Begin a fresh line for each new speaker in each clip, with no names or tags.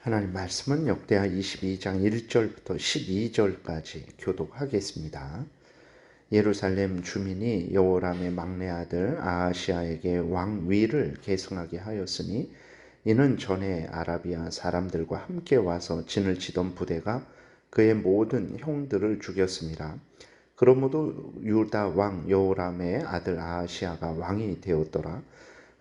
하나님 말씀은 역대하 22장 1절부터 12절까지 교독하겠습니다. 예루살렘 주민이 여호람의 막내 아들 아하시아에게 왕위를 계승하게 하였으니 이는 전에 아라비아 사람들과 함께 와서 진을 치던 부대가 그의 모든 형들을 죽였습니다. 그러므로 유다 왕 여호람의 아들 아하시아가 왕이 되었더라.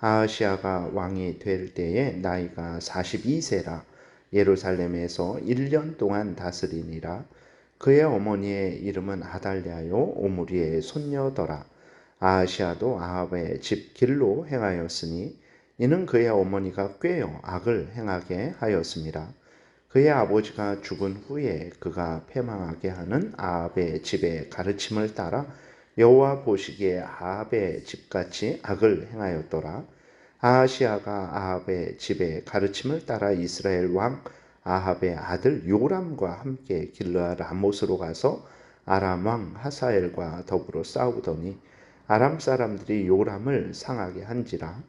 아하시아가 왕이 될 때에 나이가 42세라 예루살렘에서 1년 동안 다스리니라. 그의 어머니의 이름은 아달랴요 오므리의 손녀더라. 아하시아도 아합의 집 길로 행하였으니 이는 그의 어머니가 꾀어 악을 행하게 하였습니다. 그의 아버지가 죽은 후에 그가 패망하게 하는 아합의 집의 가르침을 따라 여호와 보시기에 아합의 집같이 악을 행하였더라. 아하시아가 아합의 집의 가르침을 따라 이스라엘 왕 아합의 아들 요람과 함께 길르앗 라못으로 가서 아람 왕 하사엘과 더불어 싸우더니 아람 사람들이 요람을 상하게 한지라.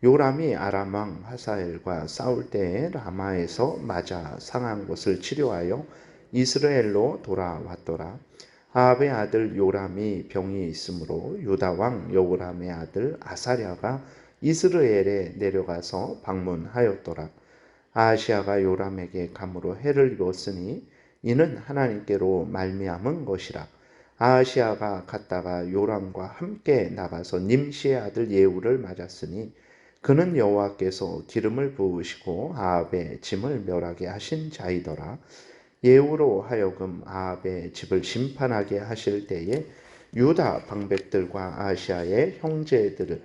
요람이 아람 왕 하사엘과 싸울 때에 라마에서 맞아 상한 것을 치료하여 이스라엘로 돌아왔더라. 아합의 아들 요람이 병이 있으므로 유다 왕 여호람의 아들 아사랴가 이스라엘에 내려가서 방문하였더라. 아하시아가 요람에게 감으로 해를 입었으니 이는 하나님께로 말미암은 것이라. 아하시아가 갔다가 요람과 함께 나가서 nim시의 아들 예후를 맞았으니 그는 여호와께서 기름을 부으시고 아합의 짐을 멸하게 하신 자이더라. 예후로 하여금 아합의 집을 심판하게 하실 때에 유다 방백들과 아하시아의 형제들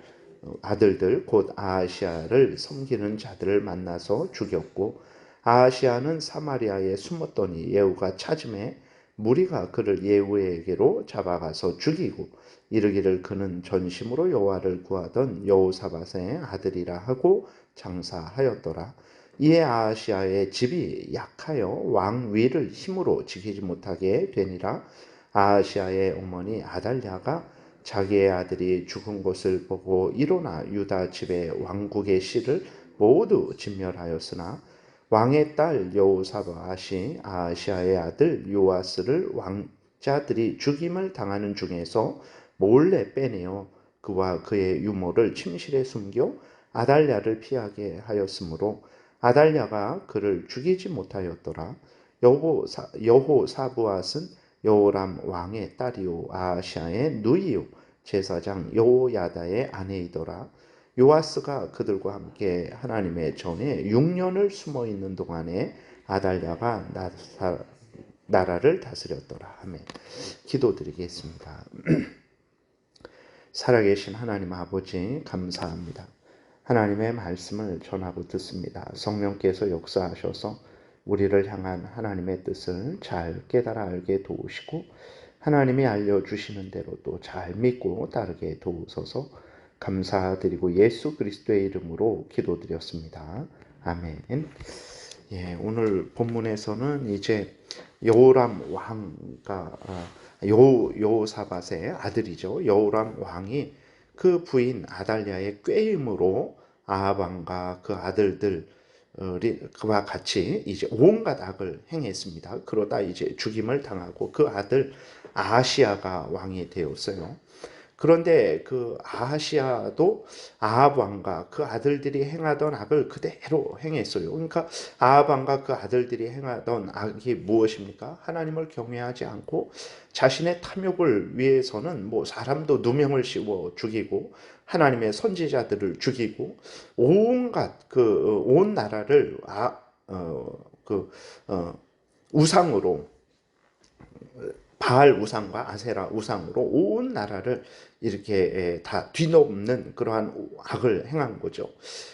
아들들 곧 아하시아를 섬기는 자들을 만나서 죽였고 아하시아는 사마리아에 숨었더니 예후가 찾음에 무리가 그를 예후에게로 잡아가서 죽이고 이르기를 그는 전심으로 여호와를 구하던 여호사밧의 아들이라 하고 장사하였더라. 이에 아하시아의 집이 약하여 왕위를 힘으로 지키지 못하게 되니라. 아하시아의 어머니 아달랴가 자기의 아들이 죽은 것을 보고 일어나 유다 집의 왕국의 씨를 모두 진멸하였으나 왕의 딸 여호사밧이 아하시아의 아들 요아스를 왕자들이 죽임을 당하는 중에서 몰래 빼내어 그와 그의 유모를 침실에 숨겨 아달랴를 피하게 하였으므로 아달랴가 그를 죽이지 못하였더라. 여호사브앗은 여호람 왕의 딸이요 아하시아의 누이요 제사장 여호야다의 아내이더라. 요아스가 그들과 함께 하나님의 전에 6년을 숨어 있는 동안에 아달랴가 나라를 다스렸더라. 아멘. 기도드리겠습니다. 살아계신 하나님 아버지 감사합니다. 하나님의 말씀을 전하고 듣습니다. 성령께서 역사하셔서 우리를 향한 하나님의 뜻을 잘 깨달아 알게 도우시고 하나님이 알려주시는 대로 또 잘 믿고 따르게 도우소서. 감사드리고 예수 그리스도의 이름으로 기도드렸습니다. 아멘. 오늘 본문에서는 이제 여호람 왕과 여호사밧의 아들이죠. 여호람 왕이 그 부인 아달랴의 꾀임으로 아합 왕과 그 아들들 그와 같이 이제 온갖 악을 행했습니다. 그러다 이제 죽임을 당하고 그 아들 아하시아가 왕이 되었어요. 그런데 그 아하시아도 아합 왕과 그 아들들이 행하던 악을 그대로 행했어요. 그러니까 아합 왕과 그 아들들이 행하던 악이 무엇입니까? 하나님을 경외하지 않고 자신의 탐욕을 위해서는 뭐 사람도 누명을 씌워 죽이고 하나님의 선지자들을 죽이고 온갖 온 나라를 우상으로 바알 우상과 아세라 우상으로 온 나라를 이렇게 다 뒤덮는 그러한 악을 행한 거죠.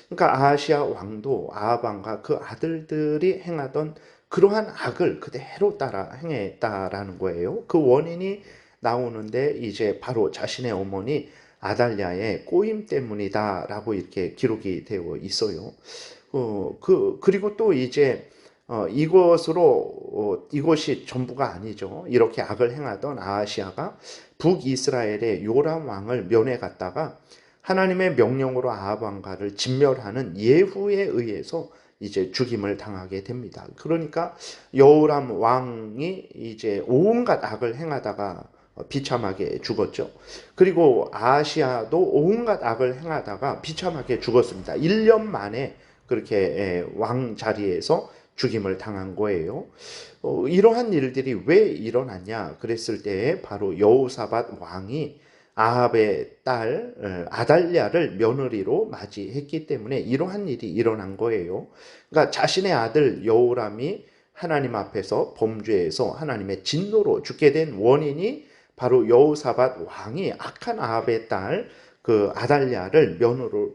그러니까 아하시아 왕도 아합 왕과 그 아들들이 행하던 그러한 악을 그대로 따라 행했다라는 거예요. 그 원인이 나오는데 이제 바로 자신의 어머니 아달랴의 꼬임 때문이다라고 이렇게 기록이 되어 있어요. 그리고 또 이제 이것이 전부가 아니죠. 이렇게 악을 행하던 아하시아가 북이스라엘의 요람 왕을 면회 갔다가 하나님의 명령으로 아합 왕가를 진멸하는 예후에 의해서 이제 죽임을 당하게 됩니다. 그러니까 여호람 왕이 이제 온갖 악을 행하다가 비참하게 죽었죠. 그리고 아하시아도 온갖 악을 행하다가 비참하게 죽었습니다. 1년 만에 그렇게 왕 자리에서 죽임을 당한 거예요. 이러한 일들이 왜 일어났냐 그랬을 때 바로 여호사밧 왕이 아합의 딸 아달랴를 며느리로 맞이했기 때문에 이러한 일이 일어난 거예요. 그러니까 자신의 아들 여호람이 하나님 앞에서 범죄해서 하나님의 진노로 죽게 된 원인이 바로 여호사밧 왕이 악한 아합의 딸 그 아달랴를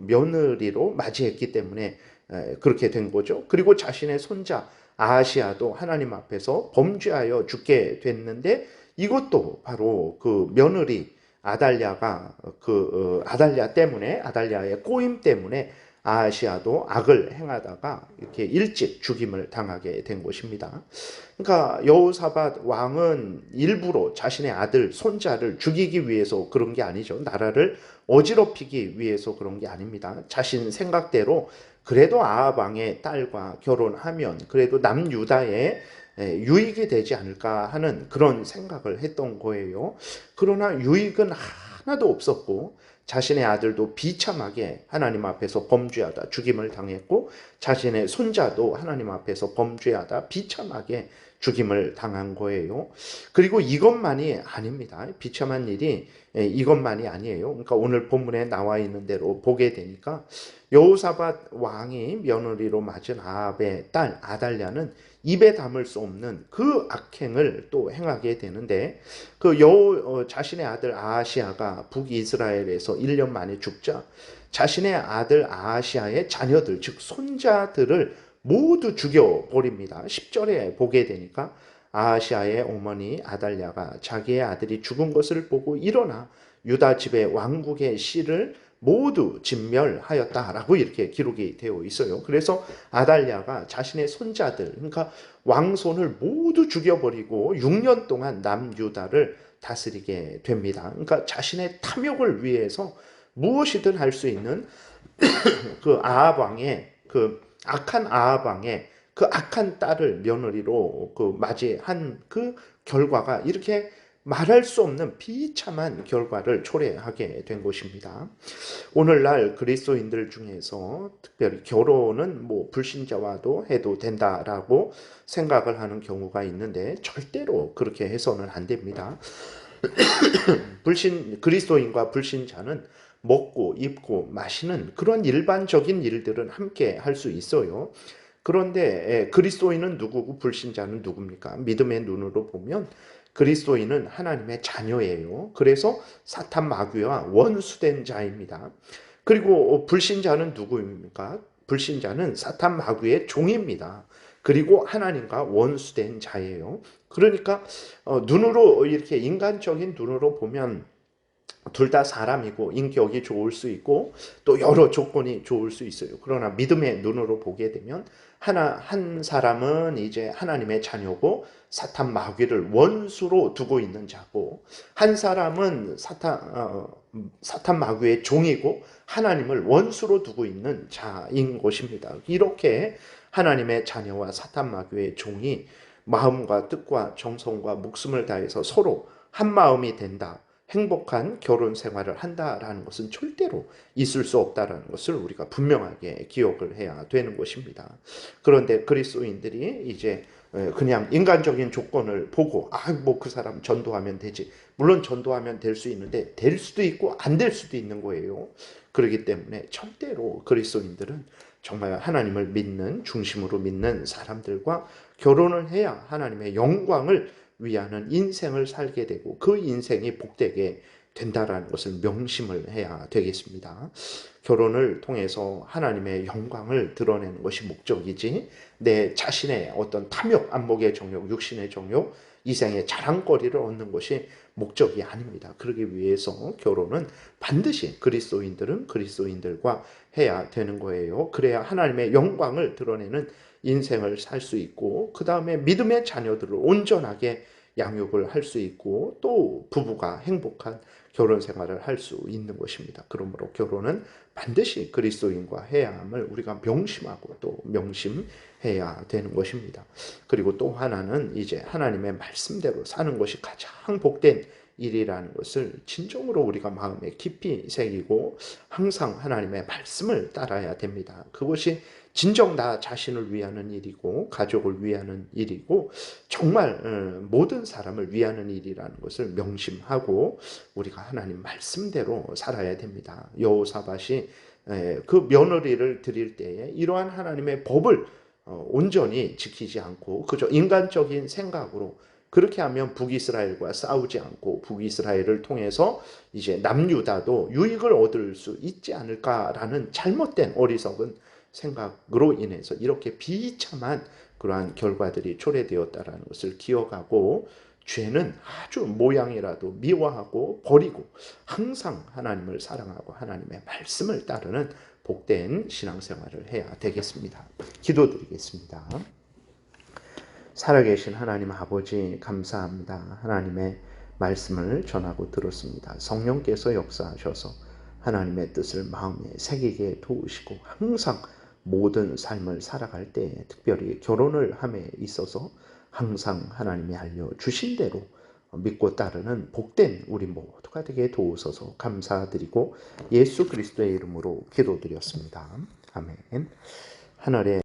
며느리로 맞이했기 때문에 그렇게 된 거죠. 그리고 자신의 손자 아하시아도 하나님 앞에서 범죄하여 죽게 됐는데 이것도 바로 그 며느리 아달랴가 아달랴 때문에 아달랴의 꼬임 때문에 아하시아도 악을 행하다가 이렇게 일찍 죽임을 당하게 된 것입니다. 그러니까 여호사밧 왕은 일부러 자신의 아들 손자를 죽이기 위해서 그런 게 아니죠. 나라를 어지럽히기 위해서 그런 게 아닙니다. 자신 생각대로 그래도 아합 왕의 딸과 결혼하면 그래도 남유다에 유익이 되지 않을까 하는 그런 생각을 했던 거예요. 그러나 유익은 하나도 없었고 자신의 아들도 비참하게 하나님 앞에서 범죄하다 죽임을 당했고 자신의 손자도 하나님 앞에서 범죄하다 비참하게 죽임을 당한 거예요. 그리고 이것만이 아닙니다. 비참한 일이 이것만이 아니에요. 그러니까 오늘 본문에 나와 있는 대로 보게 되니까 여호사밧 왕이 며느리로 맞은 아합의 딸 아달랴는 입에 담을 수 없는 그 악행을 또 행하게 되는데 자신의 아들 아하시아가 북이스라엘에서 1년 만에 죽자 자신의 아들 아하시아의 자녀들 즉 손자들을 모두 죽여버립니다. 10절에 보게 되니까 아하시아의 어머니 아달랴가 자기의 아들이 죽은 것을 보고 일어나 유다 집의 왕국의 씨를 모두 진멸하였다라고 이렇게 기록이 되어 있어요. 그래서 아달랴가 자신의 손자들 그러니까 왕손을 모두 죽여버리고 6년 동안 남유다를 다스리게 됩니다. 그러니까 자신의 탐욕을 위해서 무엇이든 할 수 있는 그 아합 왕의 그 악한 아합 왕의 그 악한 딸을 며느리로 맞이한 그 결과가 이렇게 말할 수 없는 비참한 결과를 초래하게 된 것입니다. 오늘날 그리스도인들 중에서 특별히 결혼은 불신자와도 해도 된다라고 생각을 하는 경우가 있는데 절대로 그렇게 해서는 안 됩니다. 그리스도인과 불신자는 먹고 입고 마시는 그런 일반적인 일들은 함께 할 수 있어요. 그런데 그리스도인은 누구고 불신자는 누굽니까? 믿음의 눈으로 보면 그리스도인은 하나님의 자녀예요. 그래서 사탄 마귀와 원수된 자입니다. 그리고 불신자는 누구입니까? 불신자는 사탄 마귀의 종입니다. 그리고 하나님과 원수된 자예요. 그러니까 눈으로 이렇게 인간적인 눈으로 보면 둘 다 사람이고 인격이 좋을 수 있고 또 여러 조건이 좋을 수 있어요. 그러나 믿음의 눈으로 보게 되면 한 사람은 이제 하나님의 자녀고 사탄 마귀를 원수로 두고 있는 자고 한 사람은 사탄 마귀의 종이고 하나님을 원수로 두고 있는 자인 것입니다. 이렇게 하나님의 자녀와 사탄 마귀의 종이 마음과 뜻과 정성과 목숨을 다해서 서로 한 마음이 된다. 행복한 결혼 생활을 한다라는 것은 절대로 있을 수 없다라는 것을 우리가 분명하게 기억을 해야 되는 것입니다. 그런데 그리스도인들이 이제 그냥 인간적인 조건을 보고 그 사람 전도하면 되지. 물론 전도하면 될 수 있는데 될 수도 있고 안 될 수도 있는 거예요. 그렇기 때문에 절대로 그리스도인들은 정말 하나님을 믿는 중심으로 믿는 사람들과 결혼을 해야 하나님의 영광을 위하는 인생을 살게 되고 그 인생이 복되게 된다라는 것을 명심을 해야 되겠습니다. 결혼을 통해서 하나님의 영광을 드러내는 것이 목적이지 내 자신의 어떤 탐욕, 안목의 정욕, 육신의 정욕, 이생의 자랑거리를 얻는 것이 목적이 아닙니다. 그러기 위해서 결혼은 반드시 그리스도인들은 그리스도인들과 해야 되는 거예요. 그래야 하나님의 영광을 드러내는 인생을 살 수 있고 그 다음에 믿음의 자녀들을 온전하게 양육을 할 수 있고 또 부부가 행복한 결혼 생활을 할 수 있는 것입니다. 그러므로 결혼은 반드시 그리스도인과 해야 함을 우리가 명심하고 또 명심해야 되는 것입니다. 그리고 또 하나는 이제 하나님의 말씀대로 사는 것이 가장 복된 일이라는 것을 진정으로 우리가 마음에 깊이 새기고 항상 하나님의 말씀을 따라야 됩니다. 그것이 진정 나 자신을 위하는 일이고 가족을 위하는 일이고 정말 모든 사람을 위하는 일이라는 것을 명심하고 우리가 하나님 말씀대로 살아야 됩니다. 여호사밧이 그 며느리를 드릴 때에 이러한 하나님의 법을 온전히 지키지 않고 그저 인간적인 생각으로 그렇게 하면 북이스라엘과 싸우지 않고 북이스라엘을 통해서 이제 남유다도 유익을 얻을 수 있지 않을까라는 잘못된 어리석은 생각으로 인해서 이렇게 비참한 그러한 결과들이 초래되었다라는 것을 기억하고 죄는 아주 모양이라도 미워하고 버리고 항상 하나님을 사랑하고 하나님의 말씀을 따르는 복된 신앙생활을 해야 되겠습니다. 기도드리겠습니다. 살아계신 하나님 아버지 감사합니다. 하나님의 말씀을 전하고 들었습니다. 성령께서 역사하셔서 하나님의 뜻을 마음에 새기게 도우시고 항상 모든 삶을 살아갈 때 특별히 결혼을 함에 있어서 항상 하나님이 알려주신 대로 믿고 따르는 복된 우리 모두가 되게 도우소서 감사드리고 예수 그리스도의 이름으로 기도드렸습니다. 아멘. 하늘에